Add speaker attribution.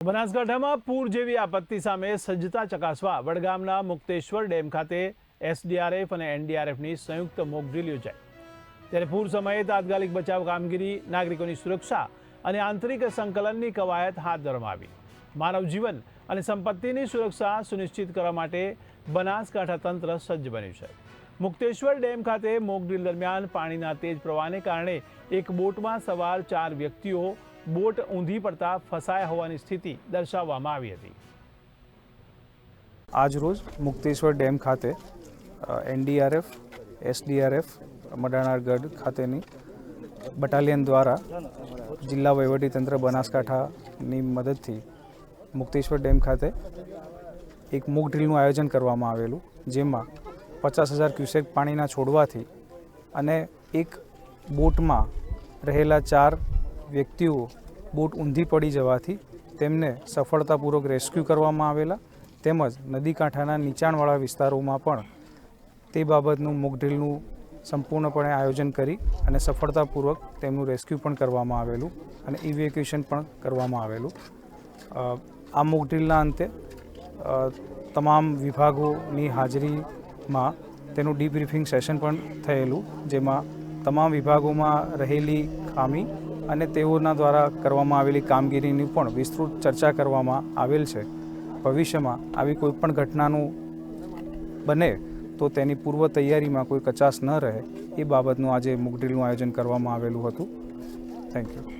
Speaker 1: બનાસકાંઠામાં પૂર જેવી આપત્તિ સામે સજ્જતા ચકાસવા વડગામના મુક્તેશ્વર ડેમ ખાતે એસડીઆરએફ અને એનડીઆરએફની સંયુક્ત મોક ડ્રીલ યોજાઈ। ત્યારે પૂર સમયે તાત્કાલિક બચાવ કામગીરી, નાગરિકોની સુરક્ષા અને આંતરિક સંકલનની કવાયત હાથ ધરવામાં આવી। માનવ જીવન અને સંપત્તિની સુરક્ષા સુનિશ્ચિત કરવા માટે બનાસકાંઠા તંત્ર સજ્જ બન્યું છે। મુક્તેશ્વર ડેમ ખાતે મોક ડ્રીલ દરમિયાન પાણીના તેજ પ્રવાહને કારણે એક બોટમાં સવાર 4 વ્યક્તિઓ બોટ ઊંધી પડતા ફસાયા હોવાની સ્થિતિ દર્શાવવામાં આવી હતી।
Speaker 2: આજરોજ મુક્તેશ્વર ડેમ ખાતે એનડીઆરએફ, એસડીઆરએફ, મડાણાગઢ ખાતેની બટાલિયન દ્વારા જિલ્લા વહીવટીતંત્ર બનાસકાંઠાની મદદથી મુક્તેશ્વર ડેમ ખાતે એક મોક ડ્રીલનું આયોજન કરવામાં આવેલું, જેમાં 50,000 ક્યુસેક પાણીના છોડવાથી અને એક બોટમાં રહેલા 4 વ્યક્તિઓ બોટ ઊંધી પડી જવાથી તેમને સફળતાપૂર્વક રેસ્ક્યુ કરવામાં આવેલા, તેમજ નદી કાંઠાના નીચાણવાળા વિસ્તારોમાં પણ તે બાબતનું મોક ડ્રીલનું સંપૂર્ણપણે આયોજન કરી અને સફળતાપૂર્વક તેમનું રેસ્ક્યુ પણ કરવામાં આવેલું અને ઇવેક્યુએશન પણ કરવામાં આવેલું। આ મોક ડ્રીલના અંતે તમામ વિભાગોની હાજરીમાં તેનું ડીબ્રીફિંગ સેશન પણ થયેલું, જેમાં તમામ વિભાગોમાં રહેલી ખામી અને તેઓના દ્વારા કરવામાં આવેલી કામગીરીની પણ વિસ્તૃત ચર્ચા કરવામાં આવેલ છે। ભવિષ્યમાં આવી કોઈપણ ઘટનાનું બને તો તેની પૂર્વ તૈયારીમાં કોઈ કચાશ ન રહે એ બાબતનું આજે મોક ડ્રીલનું આયોજન કરવામાં આવેલું હતું। Thank you.